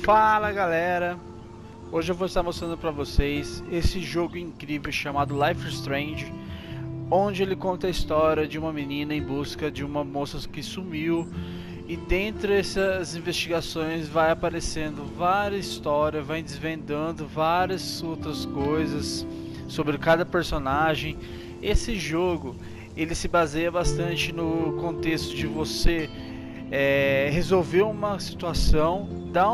Fala galera, hoje eu vou estar mostrando para vocês esse jogo incrível chamado Life is Strange, onde ele conta a história de uma menina em busca de uma moça que sumiu, e dentre essas investigações vai aparecendo várias histórias, vai desvendando várias outras coisas sobre cada personagem. Esse jogo ele se baseia bastante no contexto de você resolver uma situação, dar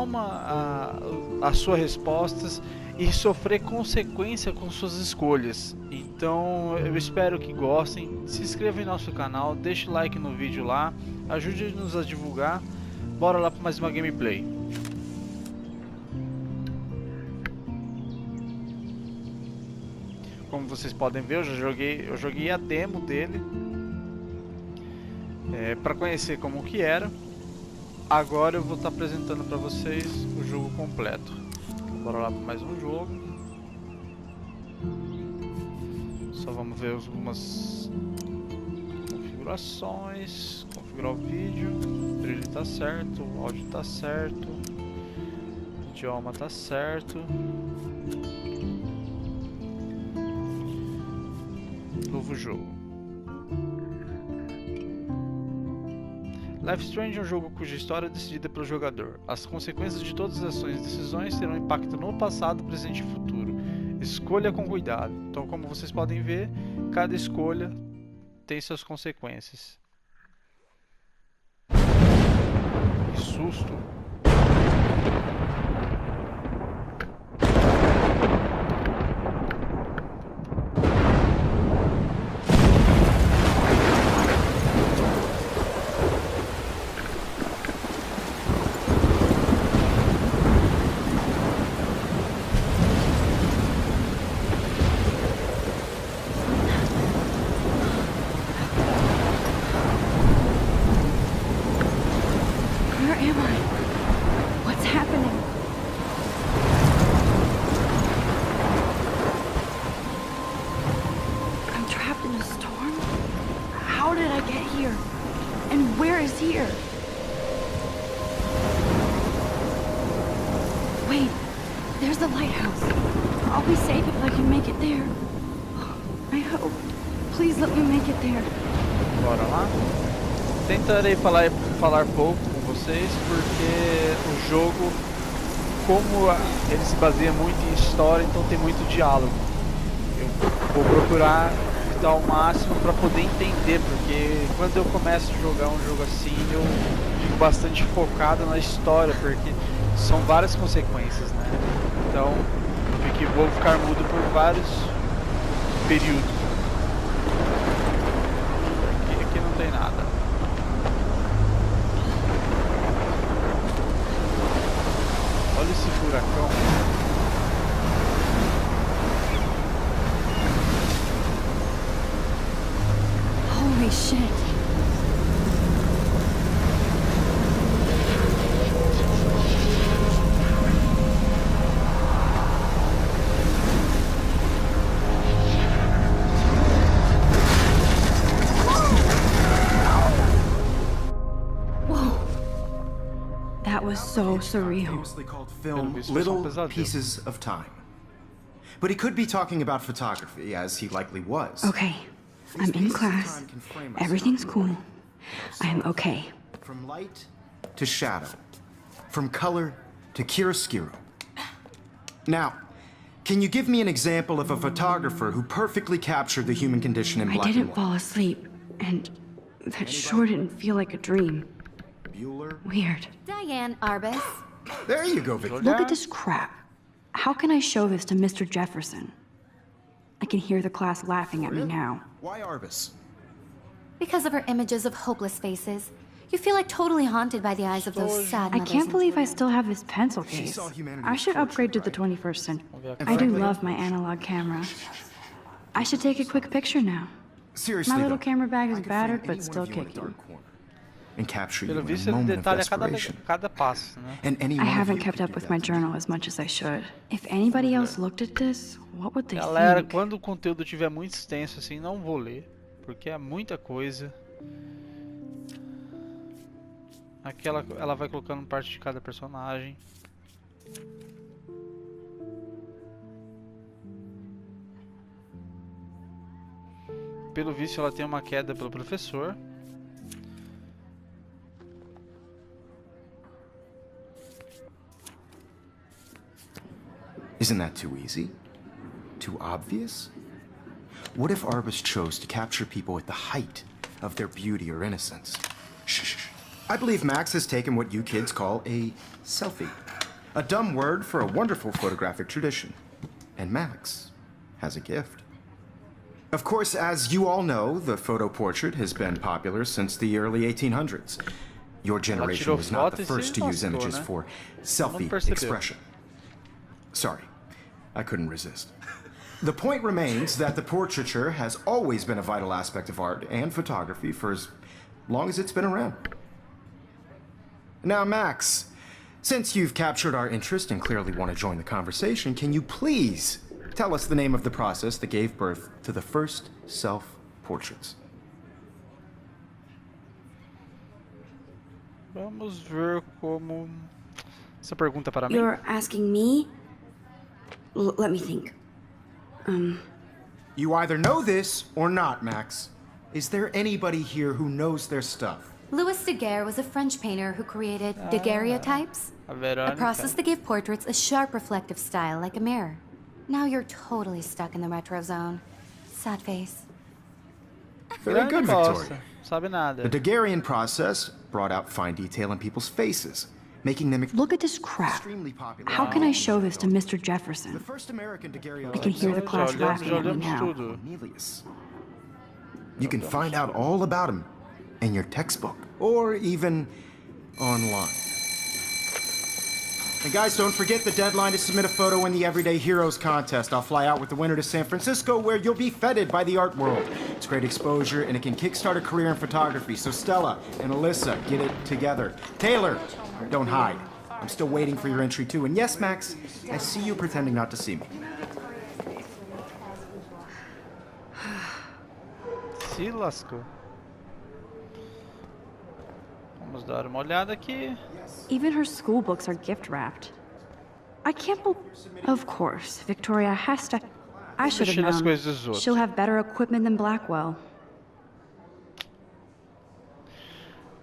as suas respostas e sofrer consequência com suas escolhas. Então eu espero que gostem, se inscrevam em nosso canal, deixe like no vídeo lá, ajude-nos a divulgar. Bora lá para mais uma gameplay. Como vocês podem ver, eu joguei a demo dele para conhecer como que era. Agora eu vou estar apresentando para vocês o jogo completo. Então, bora lá para mais um jogo. Só vamos ver algumas configurações. Configurar o vídeo, o brilho está certo, o áudio está certo, o idioma está certo. Novo jogo. Life is Strange é um jogo cuja história é decidida pelo jogador. As consequências de todas as ações e decisões terão impacto no passado, presente e futuro. Escolha com cuidado. Então, como vocês podem ver, cada escolha tem suas consequências. Que susto! Here. Wait, there's the lighthouse. I'll be safe if I can make it there. I hope. Please let me make it there. Bora lá. Tentarei falar pouco com vocês, porque o jogo, como ele se baseia muito em história, então tem muito diálogo. Eu vou procurar dar o máximo para poder entender, porque quando eu começo a jogar um jogo assim, eu fico bastante focado na história, porque são várias consequências, né? Então vou ficar mudo por vários períodos. Aqui não tem nada. Olha esse furacão. Holy shit. Whoa. That was so surreal. Famously called film Little Pieces of Time. But he could be talking about photography, as he likely was. Okay. I'm in class. Everything's cool. I am okay. From light to shadow. From color to chiaroscuro. Now, can you give me an example of a photographer who perfectly captured the human condition in black and white? I didn't fall asleep, and that sure didn't feel like a dream. Bueller? Weird. Diane Arbus. There you go, Victor. Look at this crap. How can I show this to Mr. Jefferson? I can hear the class laughing at me now. Why Arbus? Because of her images of hopeless faces. You feel like totally haunted by the eyes of those sad I mothers can't and believe I children. still have this pencil case. I should upgrade to the 21st century. I do love my analog camera. I should take a quick picture now. Seriously, My little though, camera bag is I can battered frame but still any one of you in a kicking. dark corner. and capture you Pelo in visto a ele moment of detalha desperation. cada passo, né? And any I one of haven't you kept could up do with that my with me. journal as much as I should. If anybody else looked at this, what would they Galera, think? quando o conteúdo tiver muito extenso assim, não vou ler, porque é muita coisa. Aqui ela vai colocando parte de cada personagem. Pelo visto ela tem uma queda pelo professor. Isn't that too easy? Too obvious? What if Arbus chose to capture people at the height of their beauty or innocence? Shh. I believe Max has taken what you kids call a selfie. A dumb word for a wonderful photographic tradition. And Max has a gift. Of course, as you all know, the photo portrait has been popular since the early 1800s. Your generation was not the first to use images for selfie expression. Sorry, I couldn't resist. The point remains that the portraiture has always been a vital aspect of art and photography for as long as it's been around. Now, Max, since you've captured our interest and clearly want to join the conversation, can you please tell us the name of the process that gave birth to the first self-portraits? Vamos ver como essa pergunta para mim. You're asking me? Let me think. You either know this or not, Max. Is there anybody here who knows their stuff? Louis Daguerre was a French painter who created daguerreotypes, a process that gave portraits a sharp reflective style like a mirror. Now you're totally stuck in the retro zone. Sad face. Very good, Victoria. Sabe nada. The Daguerrean process brought out fine detail in people's faces, making them Look at this crap. extremely popular. How can I show this to Mr. Jefferson? The first American daguerreotype I can hear the class laughing at me now. tudo. Cornelius. You can find out all about him in your textbook, or even online. And guys, don't forget the deadline to submit a photo in the Everyday Heroes contest. I'll fly out with the winner to San Francisco, where you'll be feted by the art world. It's great exposure, and it can kickstart a career in photography. So Stella and Alyssa, get it together. Taylor, don't hide. I'm still waiting for your entry too. And yes, Max, I see you pretending not to see me. Se lascou. Vamos dar uma olhada aqui. Even her school books are gift wrapped. I can't believe. Of course, Victoria has to. I should have Mexer nas known. coisas dos outros. She'll have better equipment than Blackwell.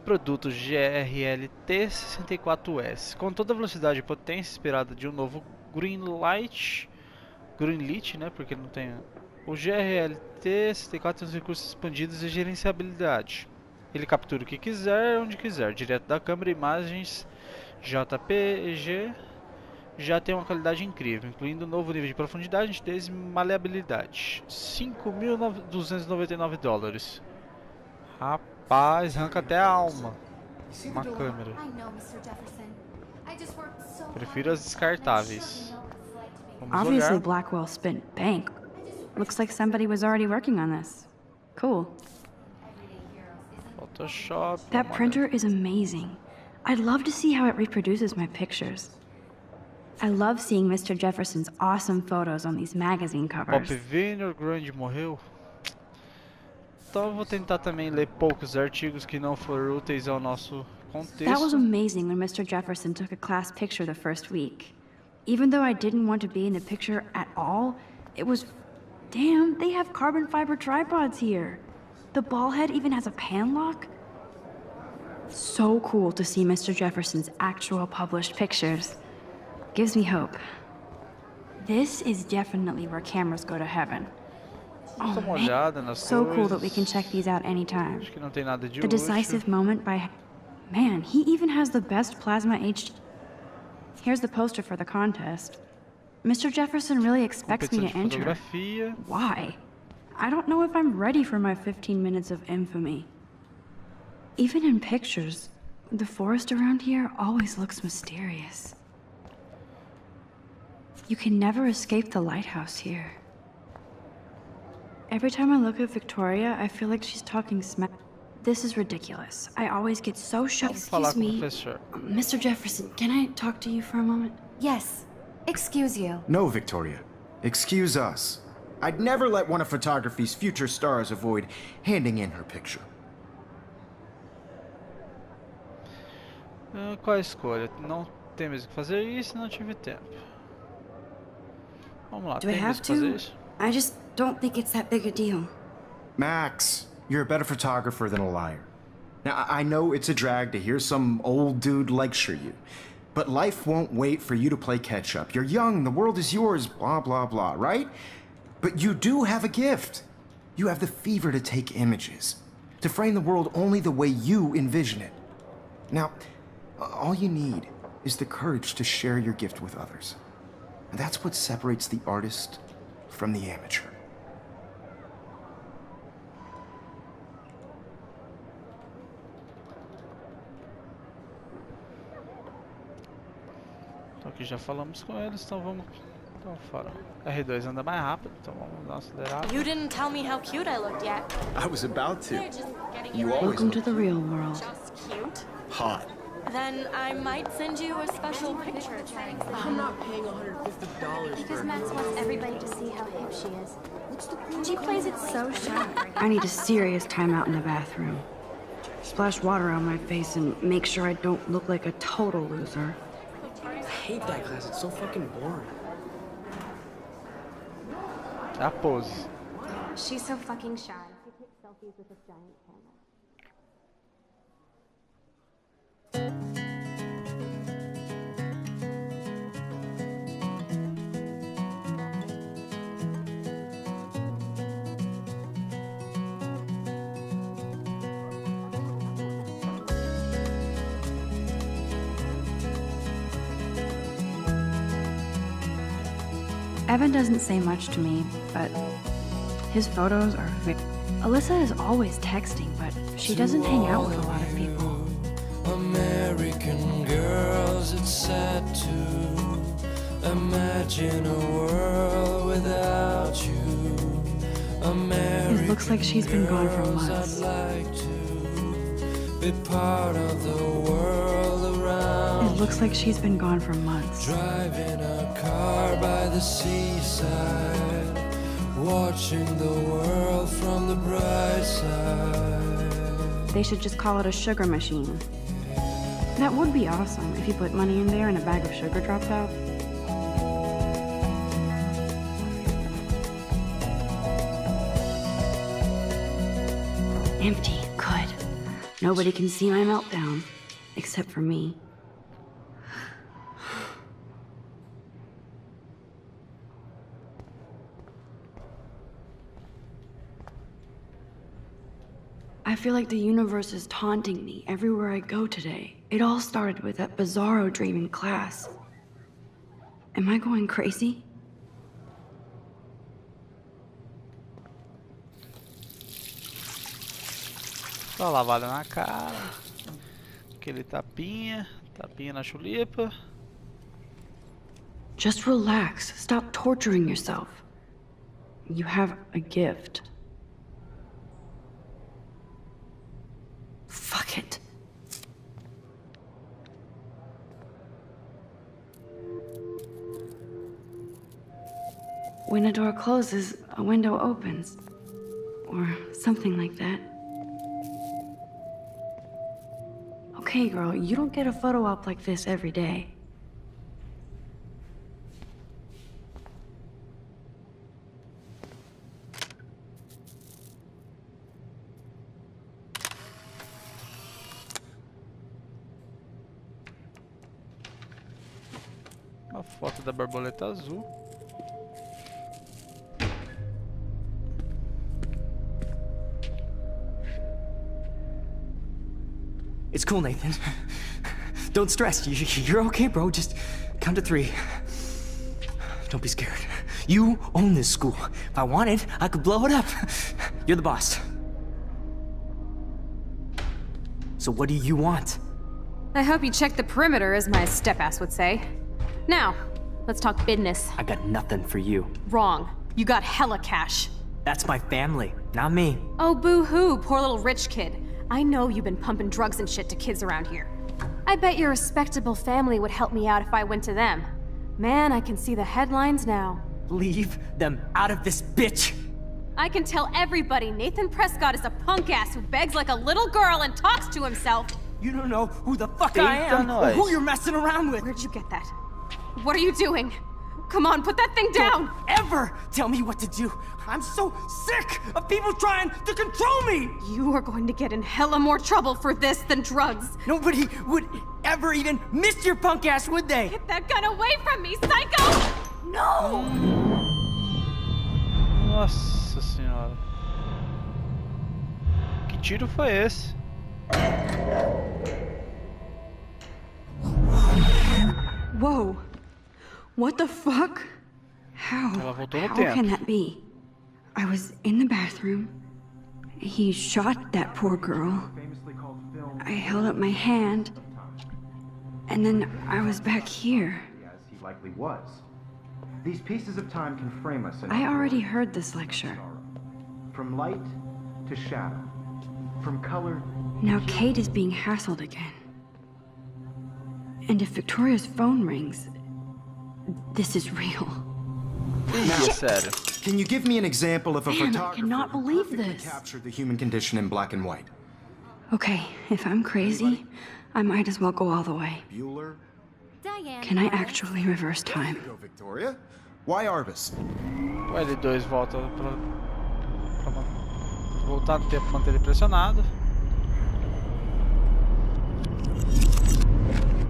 Produto GRLT 64S. Com toda a velocidade e potência esperada de um novo Greenlight, né? Porque não tem. O GRLT 64 tem os recursos expandidos e gerenciabilidade. Ele captura o que quiser, onde quiser, direto da câmera. Imagens JPG já tem uma qualidade incrível, incluindo um novo nível de profundidade, nitidez e maleabilidade. $5.299. Rapaz, arranca até a alma uma câmera. Prefiro as descartáveis. Vamos Obviously, olhar. Blackwell spent bank. Looks like somebody was already working on this. Cool. Photoshop. That vamos printer is amazing. I'd love to see how it reproduces my pictures. I love seeing Mr. Jefferson's awesome photos on these magazine olhar. covers. Pop Vineyard Grande morreu. Então eu vou tentar também ler poucos artigos que não foram úteis ao nosso That was contexto. amazing when Mr. Jefferson took a class picture the first week. Even though I didn't want to be in the picture at all, it was... Damn, they have carbon fiber tripods here. The ball head even has a pan lock. So cool to see Mr. Jefferson's actual published pictures. Gives me hope. This is definitely where cameras go to heaven. Vamos dar uma man. olhada nas So coisas. cool that we can check these out anytime. Acho que não tem nada de The útil. decisive moment by... Man, he even has the best plasma HD... Here's the poster for the contest. Mr. Jefferson really expects me Competição to de enter. fotografia. Why? I don't know if I'm ready for my 15 minutes of infamy. Even in pictures, the forest around here always looks mysterious. You can never escape the lighthouse here. Every time I look at Victoria, I feel like she's talking smack. this is ridiculous. I always get so shocked. Excuse me, Mr. Jefferson, can I talk to you for a moment? Yes. Excuse you. No, Victoria. Excuse us. I'd never let one of photography's future stars avoid handing in her picture. Qual a escolha? Não temos que fazer isso, não tive tempo. Vamos lá, Do I have que fazer to? isso? I just don't think it's that big a deal. Max, you're a better photographer than a liar. Now, I know it's a drag to hear some old dude lecture you, but life won't wait for you to play catch-up. You're young, the world is yours, blah, blah, blah, right? But you do have a gift. You have the fever to take images, to frame the world only the way you envision it. Now, all you need is the courage to share your gift with others. And that's what separates the artist from the amateur. Então aqui já falamos com eles, então vamos... Então fora. R2 anda mais rápido, então vamos dar uma acelerada. You didn't tell me how cute I looked yet. I was about to. You always Welcome to look the real world. Just cute? hot. Then I might send you a special picture. I'm not paying $150 Because for Max wants everybody to see how hip she is. She plays it so shy. I need a serious timeout in the bathroom. Splash water on my face and make sure I don't look like a total loser. I hate that class. It's so fucking boring. A pose. She's so fucking shy. She takes selfies with a giant camera. Evan doesn't say much to me, but his photos are Alyssa is always texting, but she doesn't hang out with a lot of people. American girls, it's sad to imagine a world without you. It looks like she's been gone for months. I'd like to be part of the world around. It looks like she's been gone for months. Driving a car by the seaside, watching the world from the bright side. They should just call it a sugar machine. That would be awesome if you put money in there and a bag of sugar dropped out. Empty, good. Nobody can see my meltdown, except for me. I feel like the universe is taunting me everywhere I go today. It all started with that bizarro dream in class. Am I going crazy? Só lavada na cara. Aquele tapinha. Tapinha na chulipa. Just relax. Stop torturing yourself. You have a gift. Fuck it. When a door closes, a window opens. Or something like that. Okay, girl, you don't get a photo op like this every day. Uma foto da borboleta azul. It's cool, Nathan. Don't stress. You're okay, bro. Just count to 3. Don't be scared. You own this school. If I wanted, I could blow it up. You're the boss. So what do you want? I hope you checked the perimeter, as my step-ass would say. Now, let's talk business. I got nothing for you. Wrong. You got hella cash. That's my family, not me. Oh, boo-hoo, poor little rich kid. I know you've been pumping drugs and shit to kids around here. I bet your respectable family would help me out if I went to them. Man, I can see the headlines now. Leave them out of this, bitch! I can tell everybody Nathan Prescott is a punk ass who begs like a little girl and talks to himself. You don't know who the fuck I am or who you're messing around with. Where'd you get that? What are you doing? Come on, put that thing down! Don't ever tell me what to do! I'm so sick of people trying to control me! You are going to get in hella more trouble for this than drugs. Nobody would ever even miss your punk ass, would they? Get that gun away from me, psycho! No! Nossa senhora. Que tiro foi esse? Whoa. What the fuck? How can that be? I was in the bathroom. He shot that poor girl. I held up my hand. And then I was back here. As he likely was. These pieces of time can frame us in I already heard this lecture. From light to shadow. From color. Now Kate is being hassled again. And if Victoria's phone rings, this is real. Can you give me an example of a Man, photographer I cannot believe who perfectly this. captured the human condition in black and white? Okay, if I'm crazy, I might as well go all the way. Bueller? Can I actually reverse time? Go, Victoria. Why Arbus? O L2 volta pra voltar no tempo, manter ele pressionado.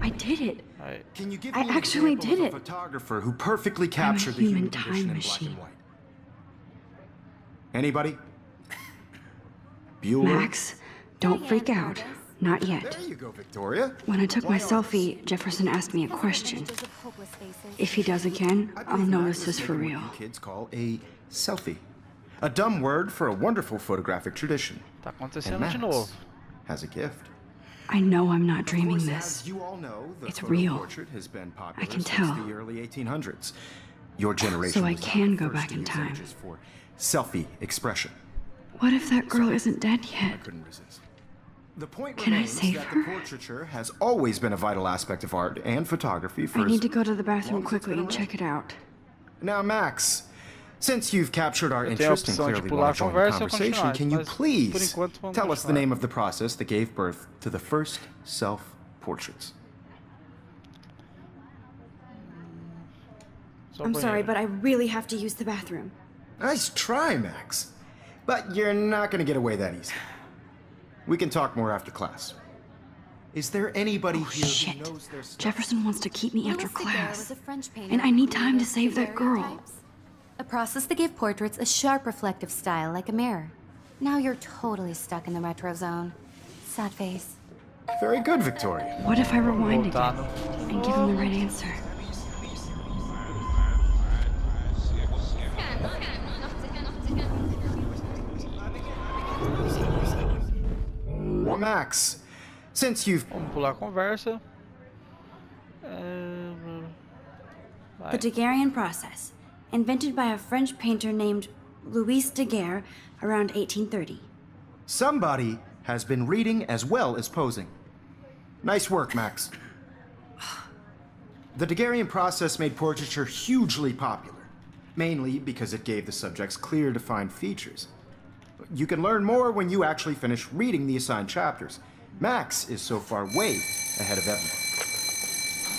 I did it. Can you give I me an actually example did of a it. photographer who perfectly captured the human human time condition in black machine. and white? Anybody? Bueller? Max, don't freak out. Not yet. There you go, Victoria. When I took my selfie, Jefferson asked me a question. If he does again, I'll know this is for real. What you kids call a selfie. A dumb word for a wonderful photographic tradition. Tá And acontecendo de novo. Max has a gift. I know I'm not Of dreaming course, this. as you all know, the It's photo real. portrait has been popular I can since tell. the early 1800s. Your generation So I was can the go first back to in use time. images for selfie expression. What if that girl isn't dead I yet? couldn't resist. The point Can I remains save that her? the portraiture has always been a vital aspect of art and photography for I as need to go to the bathroom long as it's quickly been and around. check it out. Now, Max, since you've captured our Eu tenho a interest and opção de clearly pular want a to join the conversa ou conversation, continuar, can you mas, por please enquanto, vamos tell us the continuar. name of the process that gave birth to the first self-portraits? Só I'm sorry, banheiro. but I really have to use the bathroom. Nice try, Max. But you're not going to get away that easy. We can talk more after class. Is there anybody Oh, here shit. who knows their stuff? Jefferson wants to keep me after Louis Daguerre class. was a French painter And I who need time to created save that girl. daguerreotypes, a process that gave portraits a sharp reflective style like a mirror. Now you're totally stuck in the retro zone. Sad face. Very good, Victoria. What if I rewind Voltar again no... and give him the right answer? Well, Max, since you've... Vamos pular a conversa. The Daguerrean process, invented by a French painter named Louis Daguerre around 1830. Somebody has been reading as well as posing. Nice work, Max. The Daguerrean process made portraiture hugely popular, mainly because it gave the subjects clear, defined features. You can learn more when you actually finish reading the assigned chapters. Max is so far way ahead of everyone.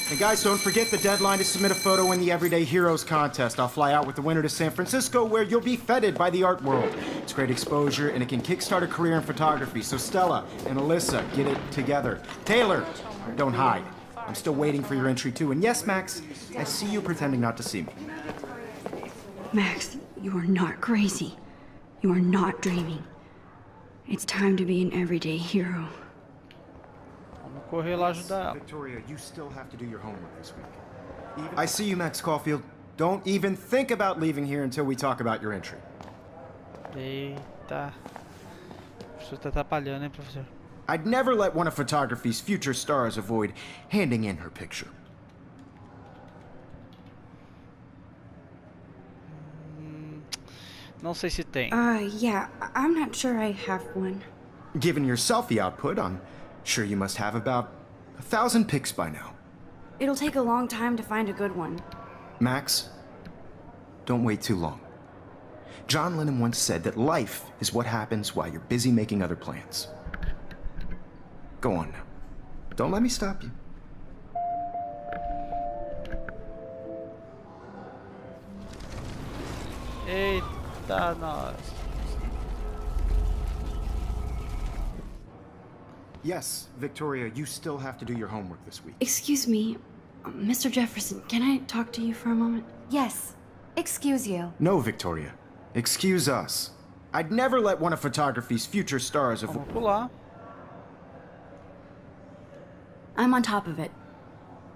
And guys, don't forget the deadline to submit a photo in the Everyday Heroes contest. I'll fly out with the winner to San Francisco, where you'll be feted by the art world. It's great exposure, and it can kickstart a career in photography. So Stella and Alyssa, get it together. Taylor, don't hide. I'm still waiting for your entry too. And yes, Max, I see you pretending not to see me. Max, you are not crazy. You are not dreaming. It's time to be an everyday hero. Vamos correr lá ajudar ela. Victoria, you still have to do your homework this week. I see you, Max Caulfield. Don't even think about leaving here until we talk about your entry. Eita. O professor tá atrapalhando, hein, professor? I'd never let one of photography's future stars avoid handing in her picture. Não sei se tem. Yeah, I'm not sure I have one. Given your selfie output, I'm sure you must have about 1,000 pics by now. It'll take a long time to find a good one. Max, don't wait too long. John Lennon once said that life is what happens while you're busy making other plans. Go on now. Don't let me stop you. Eita, nós. Yes, Victoria, you still have to do your homework this week. Excuse me, Mr. Jefferson, can I talk to you for a moment? Yes. Excuse you. No, Victoria. Excuse us. I'd never let one of photography's future stars of... Vamos pular. I'm on top of it.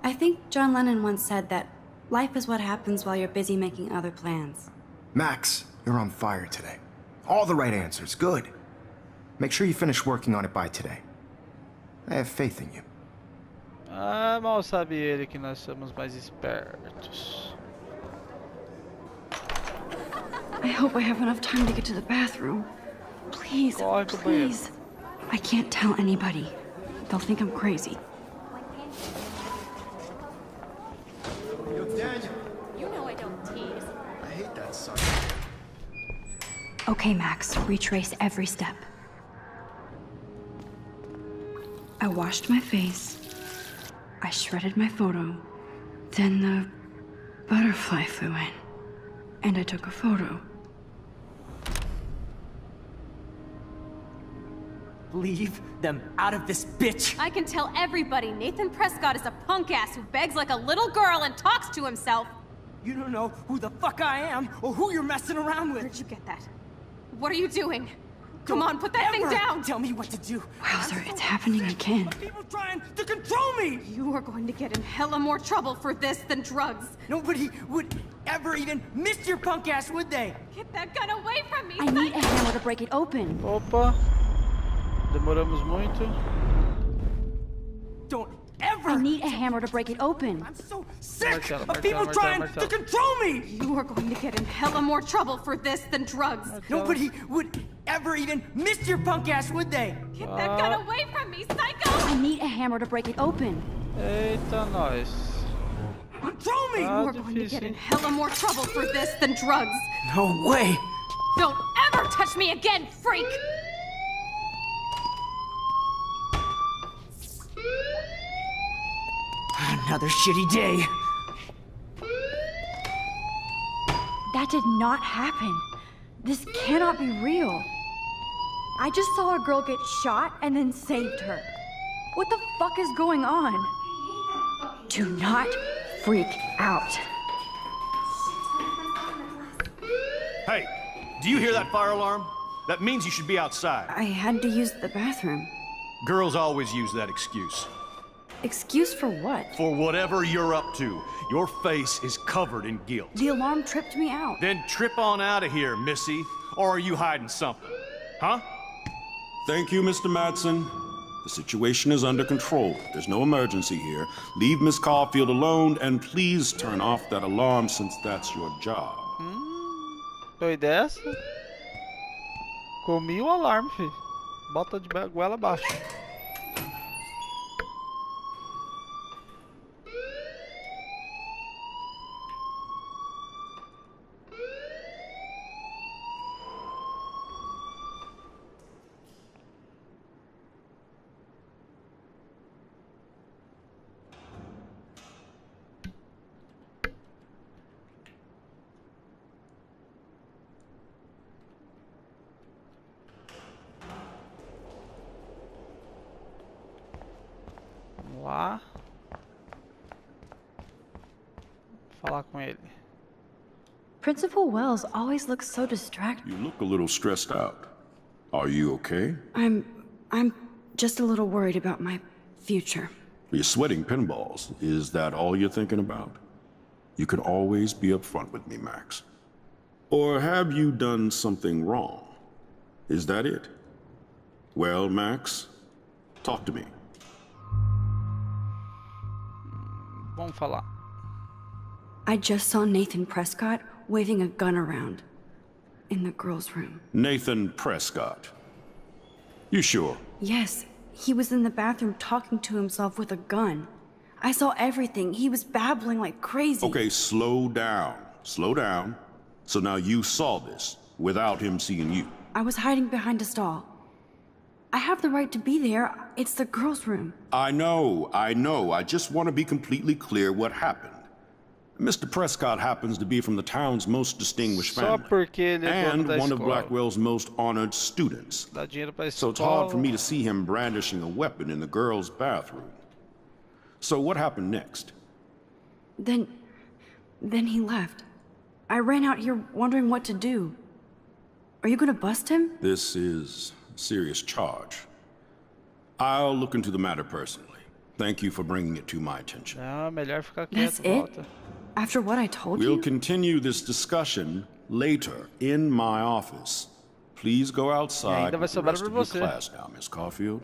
I think John Lennon once said that life is what happens while you're busy making other plans. Max, you're on fire today. All the right answers. Good. Make sure you finish working on it by today. I have faith in you. Ah, mal sabe ele que nós somos mais espertos. I hope I have enough time to get to the bathroom. Please, please. I can't tell anybody. They'll think I'm crazy. Yo, Daniel. You know I don't tease. I hate that son. Okay, Max, retrace every step. I washed my face. I shredded my photo. Then the butterfly flew in. And I took a photo. Leave them out of this bitch! I can tell everybody Nathan Prescott is a punk ass who begs like a little girl and talks to himself. You don't know who the fuck I am or who you're messing around with. Where'd you get that? What are you doing? Come on, put that thing down! Tell me what to do. Wowzer, it's happening again. People trying to control me! You are going to get in hella more trouble for this than drugs. Nobody would ever even miss your punk ass, would they? Get that gun away from me! I need a hammer to break it open. Opa. Demoramos muito. Don't ever! I need a hammer to break it open. I'm so sick Marcelo, of people Marcelo, trying Marcelo. to control me! You are going to get in hella more trouble for this than drugs. Nobody would ever even miss your punk ass, would they? Get that gun away from me, psycho! I need a hammer to break it open. Eita, nós. Control me! You are going to get in hella more trouble for this than drugs. No way! Don't ever touch me again, freak! Another shitty day. That did not happen. This cannot be real. I just saw a girl get shot and then saved her. What the fuck is going on? Do not freak out. Hey, do you hear that fire alarm? That means you should be outside. I had to use the bathroom. Girls always use that excuse. Excuse for what? For whatever you're up to. Your face is covered in guilt. The alarm tripped me out. Then trip on out of here, Missy. Or are you hiding something? Huh? Thank you, Mr. Madsen. The situation is under control. There's no emergency here. Leave Miss Caulfield alone, and please turn off that alarm since that's your job. Doida essa? Comi o alarme, filho. Bota de goela abaixo. Lá. Falar com ele. Principal Wells always looks so distracted. You look a little stressed out. Are you okay? I'm just a little worried about my future. You're sweating pinballs. Is that all you're thinking about? You can always be upfront with me, Max. Or have you done something wrong? Is that it? Well, Max, talk to me. Vamos falar. I just saw Nathan Prescott waving a gun around in the girls' room. Nathan Prescott. You sure? Yes, he was in the bathroom talking to himself with a gun. I saw everything. He was babbling like crazy. Okay, slow down. Slow down. So now you saw this without him seeing you. I was hiding behind a stall. I have the right to be there. It's the girls' room. I know. I just want to be completely clear what happened. Mr. Prescott happens to be from the town's most distinguished family, and one of Blackwell's most honored students. So it's hard for me to see him brandishing a weapon in the girls' bathroom. So what happened next? Then he left. I ran out here wondering what to do. Are you gonna bust him? This is a serious charge. I'll look into the matter personally. Thank you for bringing it to my attention. That's it? After what I told you? We'll continue this discussion later in my office. Please go outside with the rest of your class now, Miss Caulfield.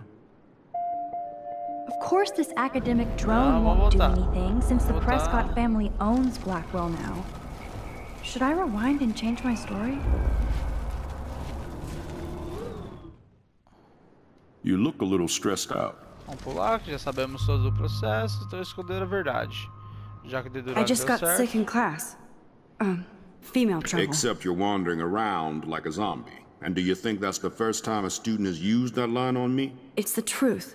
Of course this academic drone won't do anything, since the Prescott family owns Blackwell now. Should I rewind and change my story? You look a little stressed out. Vamos pular, que já sabemos todo o processo, então esconder a verdade. Já que I just got sick in class. Female trouble. Except you're wandering around like a zombie. And do you think that's the first time a student has used that line on me? It's the truth.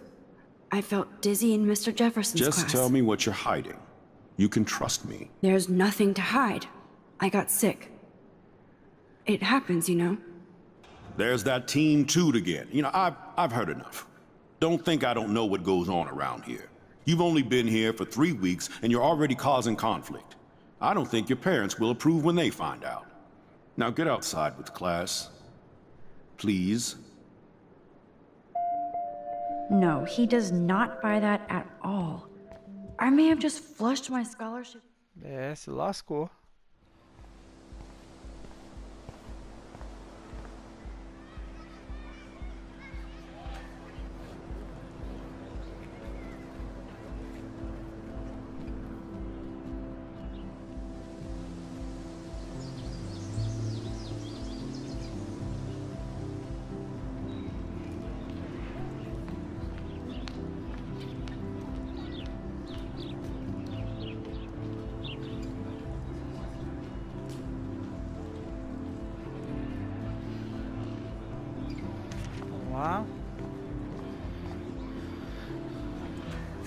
I felt dizzy in Mr. Jefferson's class. Just tell me what you're hiding. You can trust me. There's nothing to hide. I got sick. It happens, you know. There's that teen toot again. You know, I've heard enough. Don't think I don't know what goes on around here. You've only been here for 3 weeks and you're already causing conflict. I don't think your parents will approve when they find out. Now get outside with class. Please. No, he does not buy that at all. I may have just flushed my scholarship. Se lascou.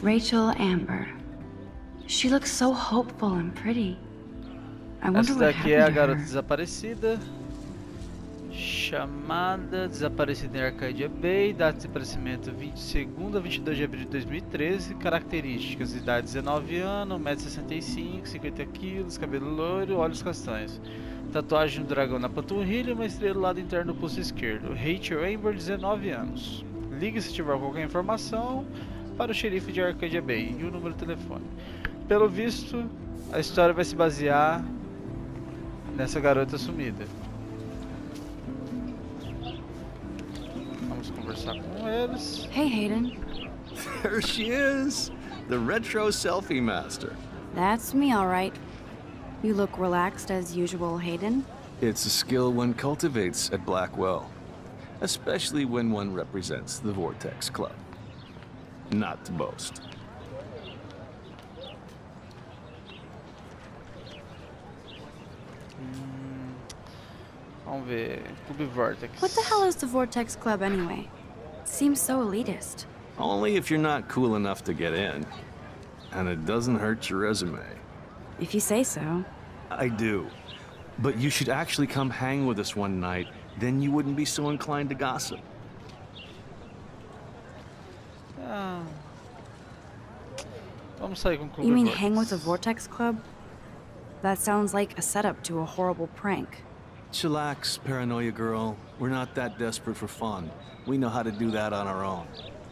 Rachel Amber. She looks so hopeful and pretty. I wonder Essa what daqui é a happened to garota her. desaparecida. Chamada desaparecida em Arcadia Bay. Data de desaparecimento 22 a 22 de abril de 2013. Características: idade 19 anos, 1,65 m, 50 kg, cabelo loiro, olhos castanhos. Tatuagem do dragão na panturrilha e uma estrela do lado interno do pulso esquerdo. Rachel Amber, 19 anos. Ligue se tiver qualquer informação para o xerife de Arcadia Bay e o número de telefone. Pelo visto, a história vai se basear nessa garota sumida. Vamos conversar com eles. Hey, Hayden. There she is, the retro selfie master. That's me, all right. You look relaxed as usual, Hayden. It's a skill one cultivates at Blackwell, especially when one represents the Vortex Club. Not to boast. Vamos ver, Clube Vortex. What the hell is the Vortex Club anyway? It seems so elitist. Only if you're not cool enough to get in. And it doesn't hurt your resume. If you say so. I do. But you should actually come hang with us one night, then you wouldn't be so inclined to gossip. Vamos sair com o Clube You mean Vortex. hang with the Vortex Club? That sounds like a setup to a horrible prank. Chillax, paranoia girl. We're not that desperate for fun. We know how to do that on our own.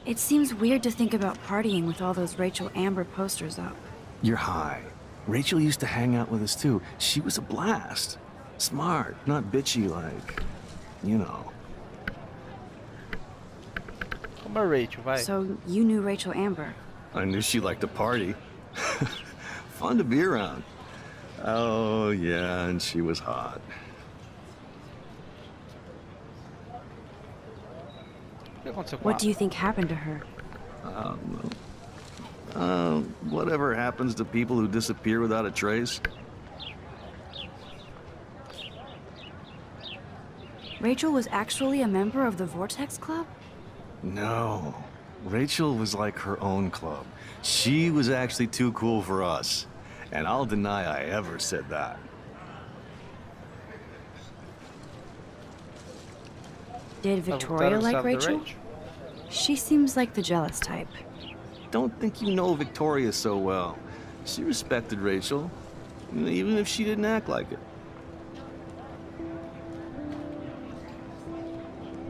It seems weird to think about partying with all those Rachel Amber posters up. You're high. Rachel used to hang out with us too. She was a blast. Smart, not bitchy like, you know. Como é Rachel, vai. So you knew Rachel Amber? I knew she liked to party. Fun to be around. Oh, yeah, and she was hot. O que aconteceu com What do ela? you think happened to her? Whatever happens to people who disappear without a trace. Rachel was actually a member of the Vortex Club? No. Rachel was like her own club. She was actually too cool for us. And I'll deny I ever said that. Did Victoria like Rachel? She seems like the jealous type. Don't think you know Victoria so well. She respected Rachel, even if she didn't act like it.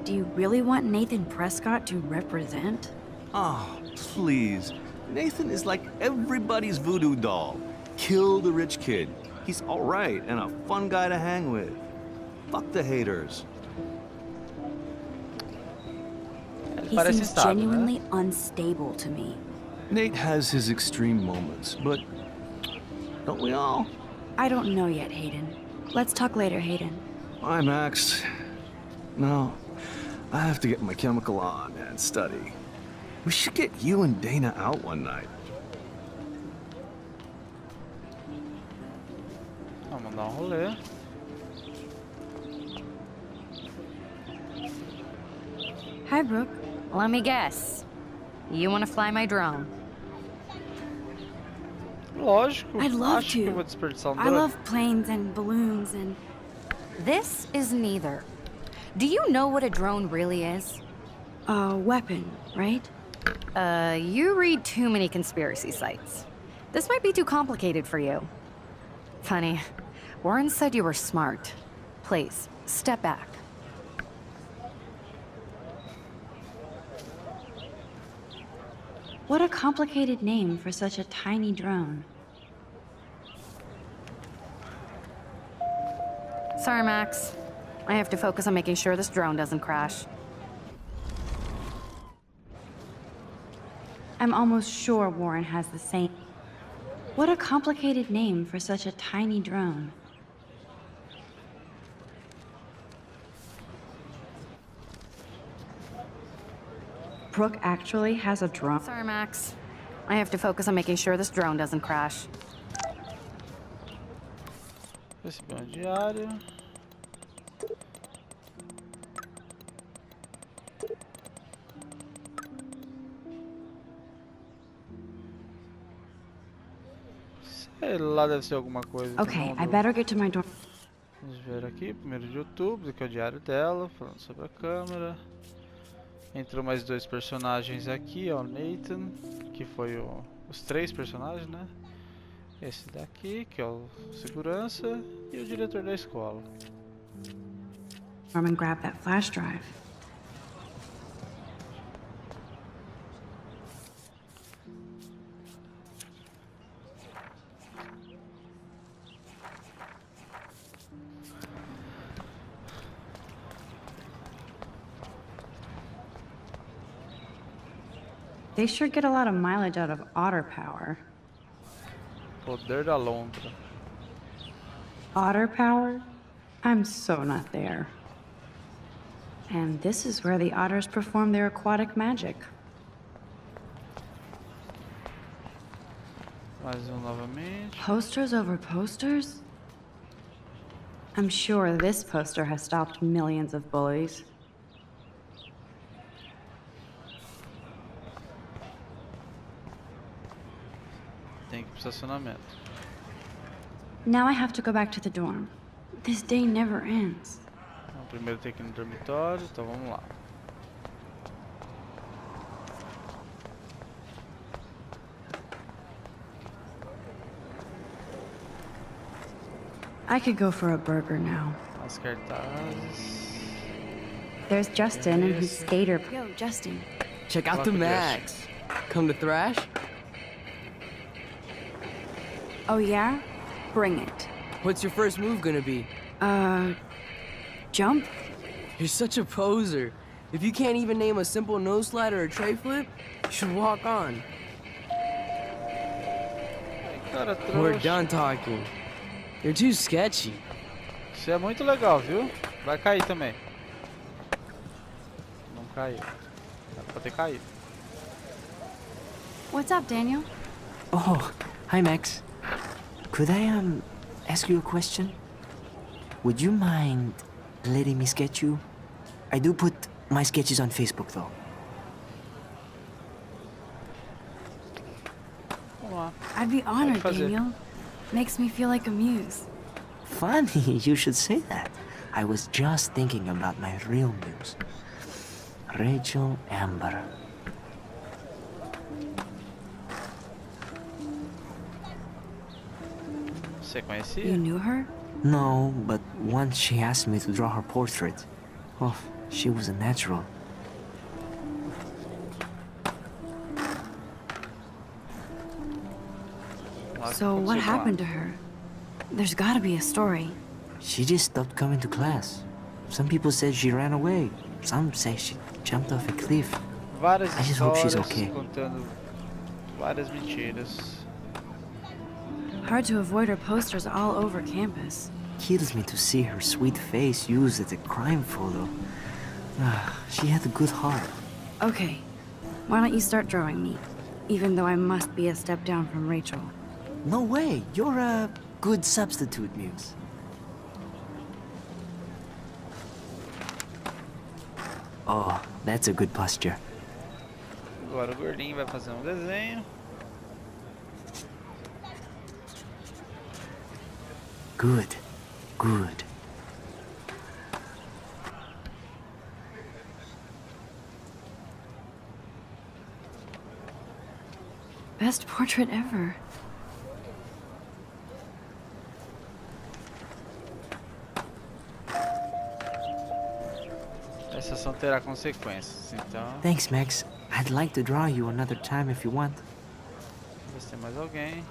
Do you really want Nathan Prescott to represent? Oh, please. Nathan is like everybody's voodoo doll. Kill the rich kid. He's all right and a fun guy to hang with. Fuck the haters. He seems genuinely unstable to me. Nate has his extreme moments, but don't we all? I don't know yet, Hayden. Let's talk later, Hayden. Bye, Max. No, I have to get my chemical on and study. We should get you and Dana out one night. Vamos dar rolê. Hi, Brooke. Let me guess. You want to fly my drone? Lógico. I'd love Acho que eu to. vou desperdiçar I love planes and balloons and... This is neither. Do you know what a drone really is? A weapon, right? You read too many conspiracy sites. This might be too complicated for you. Funny. Warren said you were smart. Please, step back. What a complicated name for such a tiny drone. Sorry, Max. I have to focus on making sure this drone doesn't crash. I'm almost sure Warren has the same. What a complicated name for such a tiny drone. Brooke actually has a drone. Sorry, Max. I have to focus on making sure this drone doesn't crash. Recebi um diário. Sei lá, deve ser alguma coisa. Okay, I better get to my dorm. Vamos ver aqui, 1º de outubro, aqui é o diário dela, falando sobre a câmera. Entrou mais 2 personagens aqui, ó, Nathan, que foi os 3 personagens, né? Esse daqui, que é o segurança, e o diretor da escola. And grab that flash drive. They sure get a lot of mileage out of otter power. Poder da Londra. Otter power? I'm so not there. And this is where the otters perform their aquatic magic. Mais novamente. Posters over posters? I'm sure this poster has stopped millions of bullies. Tem que ir pro estacionamento. Now I have to go back to the dorm. This day never ends. Então, primeiro tem que ir no dormitório, então vamos lá. I could go for a burger now. As cartazes. There's Justin and his skater. Yo, Justin. Check out the Max. Come to thrash? Oh yeah? Bring it. What's your first move gonna be? Jump? You're such a poser. If you can't even name a simple nose slide or a tray flip, you should walk on. Cara, We're trouxa. done talking. You're too sketchy. Isso é muito legal, viu? Vai cair também. Não caiu. Pode ter caído. What's up, Daniel? Oh, hi, Max. Could I, ask you a question? Would you mind letting me sketch you? I do put my sketches on Facebook, though. Vamos lá. I'd be honored, Daniel. Makes me feel like a muse. Funny, you should say that. I was just thinking about my real muse. Rachel Amber. Você conhecia? You knew her? No, but once she asked me to draw her portrait. Oh, she was a natural. So what happened to her? There's gotta be a story. She just stopped coming to class. Some people said she ran away. Some say she jumped off a cliff. Várias I just hope she's histórias okay. contando várias mentiras. Hard to avoid her posters all over campus. Kills me to see her sweet face used as a crime photo. She had a good heart. Okay, why don't you start drawing me? Even though I must be a step down from Rachel. No way, you're a good substitute, Muse. Oh, that's a good posture. Agora o gordinho vai fazer um desenho. Good, good. Best portrait ever. Essa ação terá consequências, então... Thanks, Max. I'd like to draw you another time if you want. Vamos ver se tem mais alguém.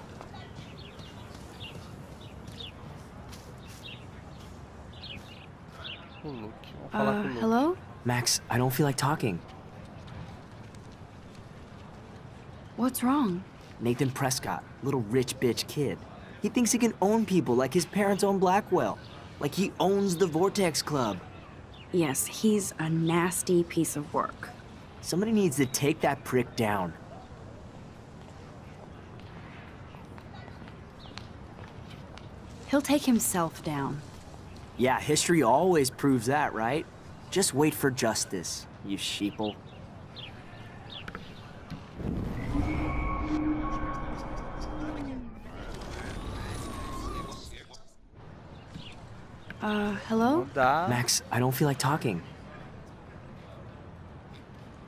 O Luke. Vamos falar com o Luke. Hello? Max, I don't feel like talking. What's wrong? Nathan Prescott, little rich bitch kid. He thinks he can own people like his parents own Blackwell. Like he owns the Vortex Club. Yes, he's a nasty piece of work. Somebody needs to take that prick down. He'll take himself down. Yeah, history always proves that, right? Just wait for justice, you sheeple. Hello? Max, I don't feel like talking.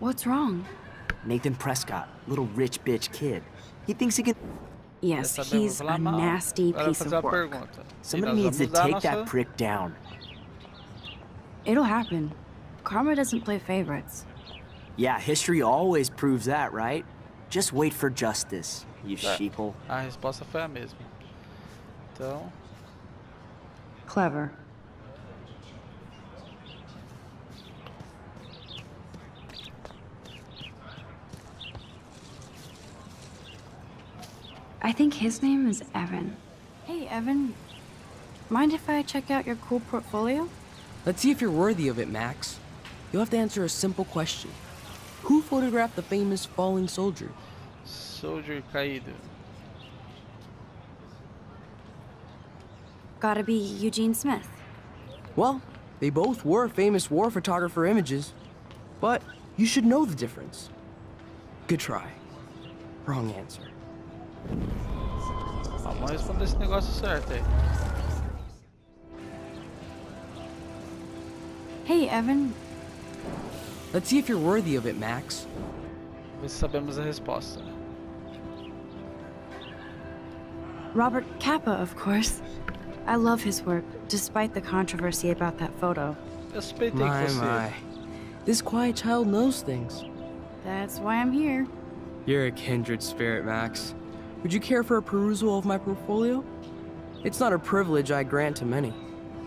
What's wrong? Nathan Prescott, little rich bitch kid. He thinks he can... Yes, he's a nasty piece of work. Somebody needs to take that prick down. It'll happen. Karma doesn't play favorites. Yeah, history always proves that, right? Just wait for justice, you sheeple. A resposta foi a mesma. Então... Clever. I think his name is Evan. Hey, Evan. Mind if I check out your cool portfolio? Let's see if you're worthy of it, Max. You'll have to answer a simple question. Who photographed the famous falling soldier? Soldier caído. Gotta be Eugene Smith. Well, they both were famous war photographer images. But you should know the difference. Good try. Wrong answer. Vamos responder esse negócio certo aí. Hey, Evan. Let's see if you're worthy of it, Max. Ver se sabemos a resposta. Robert Capa, of course. I love his work, despite the controversy about that photo. Eu suspeitei que fosse. My. This quiet child knows things. That's why I'm here. You're a kindred spirit, Max. Would you care for a perusal of my portfolio? It's not a privilege I grant to many.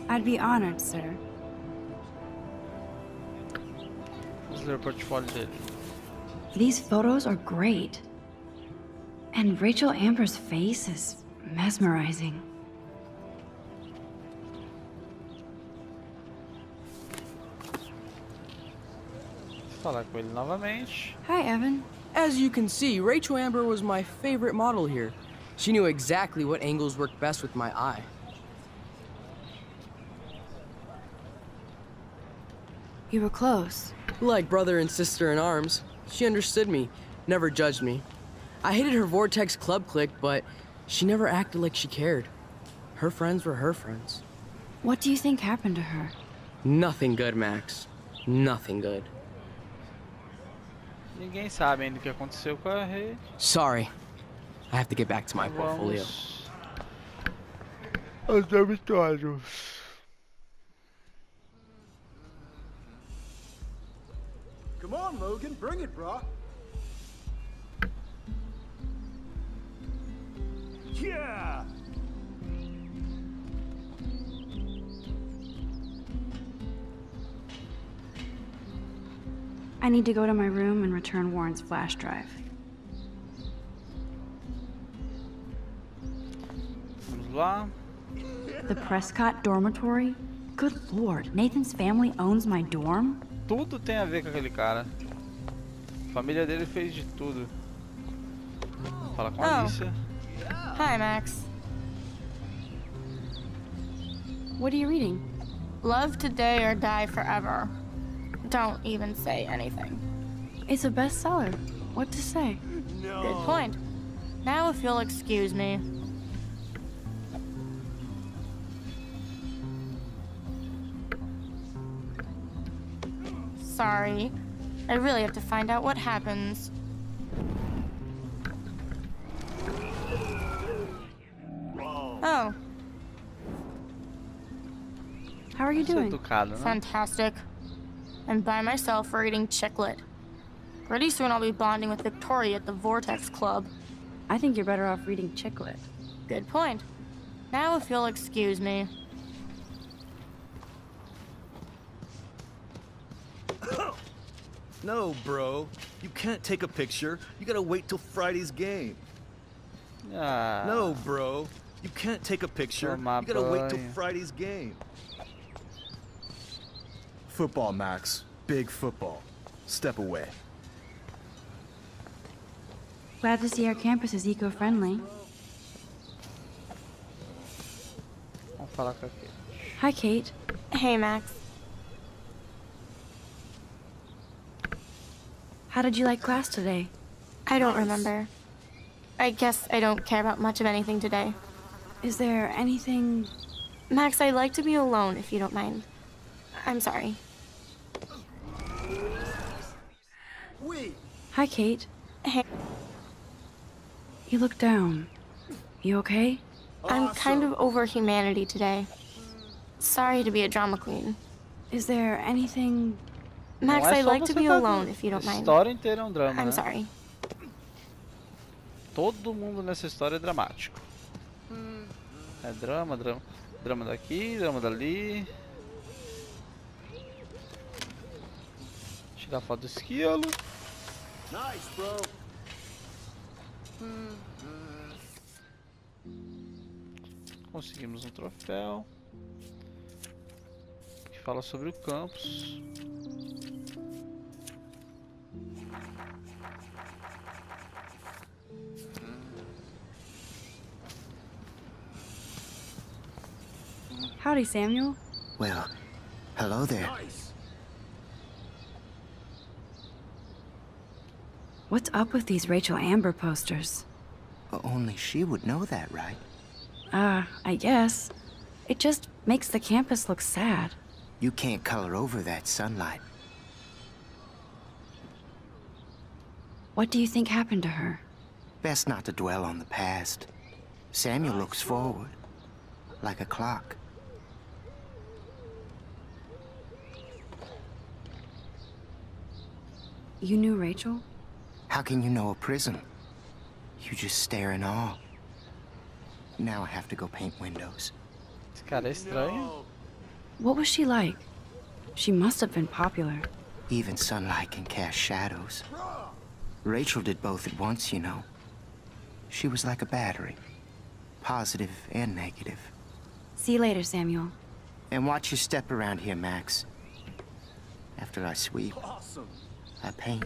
I'd be honored, sir. Vamos ler o portfólio dele. These photos are great. And Rachel Amber's face is mesmerizing. Falar com ele novamente. Hi, Evan. As you can see, Rachel Amber was my favorite model here. She knew exactly what angles worked best with my eye. You were close. Like brother and sister in arms. She understood me, never judged me. I hated her Vortex Club clique, but she never acted like she cared. Her friends were her friends. What do you think happened to her? Nothing good, Max. Nothing good. Ninguém sabe ainda o que aconteceu com a rede. Sorry. I have to get back to my portfolio. Os dormitórios. Come on, Logan, bring it, brah. Yeah! I need to go to my room and return Warren's flash drive. Vamos lá. The Prescott dormitory? Good lord, Nathan's family owns my dorm? Tudo tem a ver com aquele cara. A família dele fez de tudo. Fala com a Alicia. Hi, Max. What are you reading? Love today or die forever. Don't even say anything. It's a bestseller. What to say? Good point. Now if you'll excuse me. Sorry. I really have to find out what happens. Oh. How are you doing? Educado, né? Fantastic. I'm by myself reading Chicklet. Pretty soon I'll be bonding with Victoria at the Vortex Club. I think you're better off reading Chicklet. Good point. Now if you'll excuse me. No, bro. You can't take a picture. You gotta wait till Friday's game. Ah. No, bro. You can't take a picture. Toma You gotta wait till banho. Friday's game. Football, Max. Big football. Step away. Glad to see our campus is eco-friendly. Vamos falar com a Kate. Hi, Kate. Hey, Max. How did you like class today? I don't remember. I guess I don't care about much of anything today. Is there anything... Max, I'd like to be alone if you don't mind. I'm sorry. Hi, Kate. Hey. You look down. You okay? I'm kind of over humanity today. Sorry to be a drama queen. Is there anything... Max, Não é I'd só like to você be tá alone vendo. if you don't A mind. história inteira é um drama, I'm né? sorry. Todo mundo nessa história é dramático. É drama, drama. Drama daqui, drama dali. Tirar foto do esquilo. Nice, bro. Conseguimos um troféu que fala sobre o campus. Howdy, Samuel. Well, hello there. What's up with these Rachel Amber posters? Only she would know that, right? I guess. It just makes the campus look sad. You can't color over that sunlight. What do you think happened to her? Best not to dwell on the past. Samuel looks forward, like a clock. You knew Rachel? How can you know a prison? You just stare in awe. Now I have to go paint windows. Esse cara é estranho. What was she like? She must have been popular. Even sunlight can cast shadows. Rachel did both at once, you know. She was like a battery. Positive and negative. See you later, Samuel. And watch your step around here, Max. After I sweep. Awesome. I paint.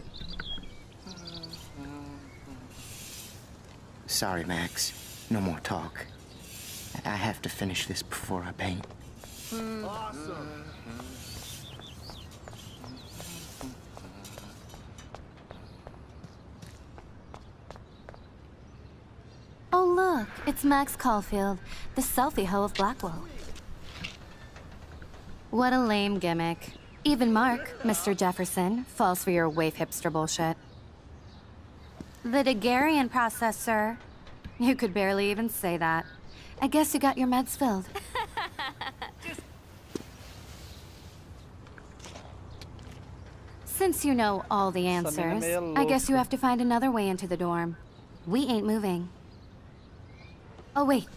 Sorry, Max. No more talk. I have to finish this before I paint. Awesome. Oh, look, it's Max Caulfield, the selfie hoe of Blackwell. What a lame gimmick. Even Mark, Mr. Jefferson, falls for your waif hipster bullshit. The Daguerrean process, sir. You could barely even say that. I guess you got your meds filled. Since you know all the answers, I guess you have to find another way into the dorm. We ain't moving. Oh, wait.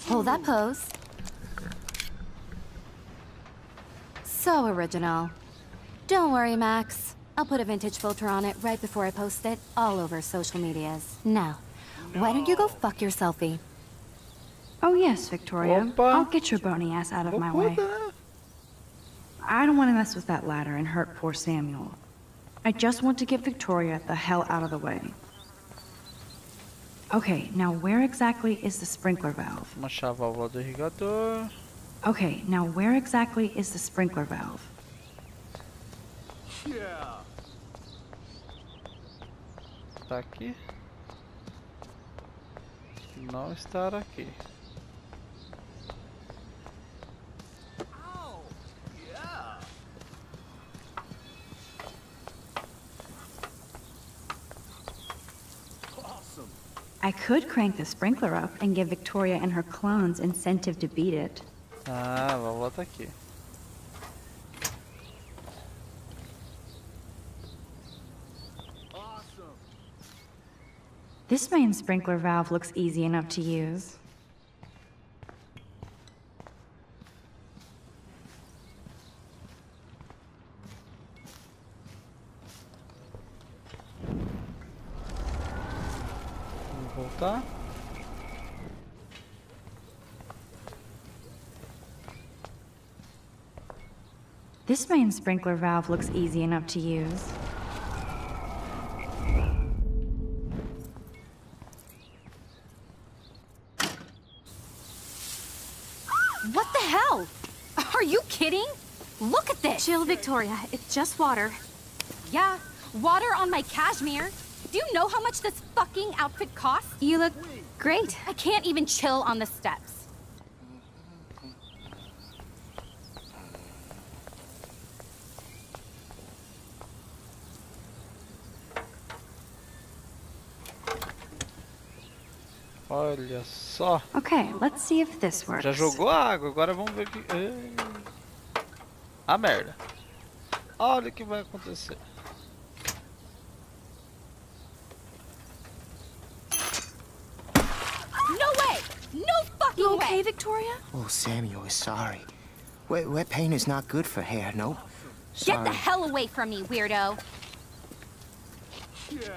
Hold that pose. So original. Don't worry, Max. I'll put a vintage filter on it right before I post it all over social medias. Now, why don't you go fuck your selfie? Oh yes, Victoria. Opa. I'll get your bony ass out of my way. I don't want to mess with that ladder and hurt poor Samuel. I just want to get Victoria the hell out of the way. Okay, now where exactly is the sprinkler valve? Vamos achar a válvula do irrigador. Okay, now where exactly is the sprinkler valve? Yeah. Está aqui. Não estar aqui. Ow. Yeah. Awesome. I could crank the sprinkler up and give Victoria and her clones incentive to beat it. Ah, a válvula tá aqui. This main sprinkler valve looks easy enough to use. Vamos voltar. This main sprinkler valve looks easy enough to use. What the hell? Are you kidding? Look at this! Chill, Victoria. It's just water. Yeah, water on my cashmere. Do you know how much this fucking outfit costs? You look great. I can't even chill on the steps. Olha só. Okay, let's see if this works. Já jogou água, agora vamos ver o que... Ah, merda. Olha o que vai acontecer. No way! No fucking You okay, way! Victoria? Oh, Samuel is sorry. Wet paint is not good for hair, nope. Sorry. Get the hell away from me, weirdo!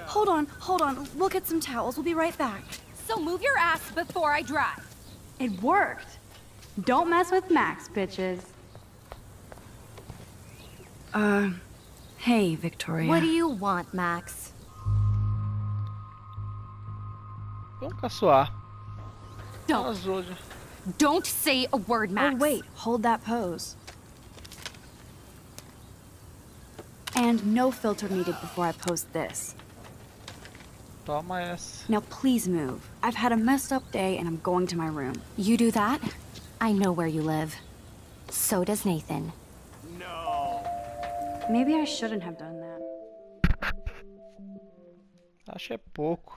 Hold on. We'll get some towels. We'll be right back. So move your ass before I dry. It worked. Don't mess with Max, bitches. Hey, Victoria. What do you want, Max? Vamos caçoar. Don't say a word, Max. Oh, wait. Hold that pose. And no filter needed before I post this. Toma essa. Now please move. I've had a messed up day and I'm going to my room. You do that? I know where you live. So does Nathan. No. Maybe I shouldn't have done that. Acho é pouco.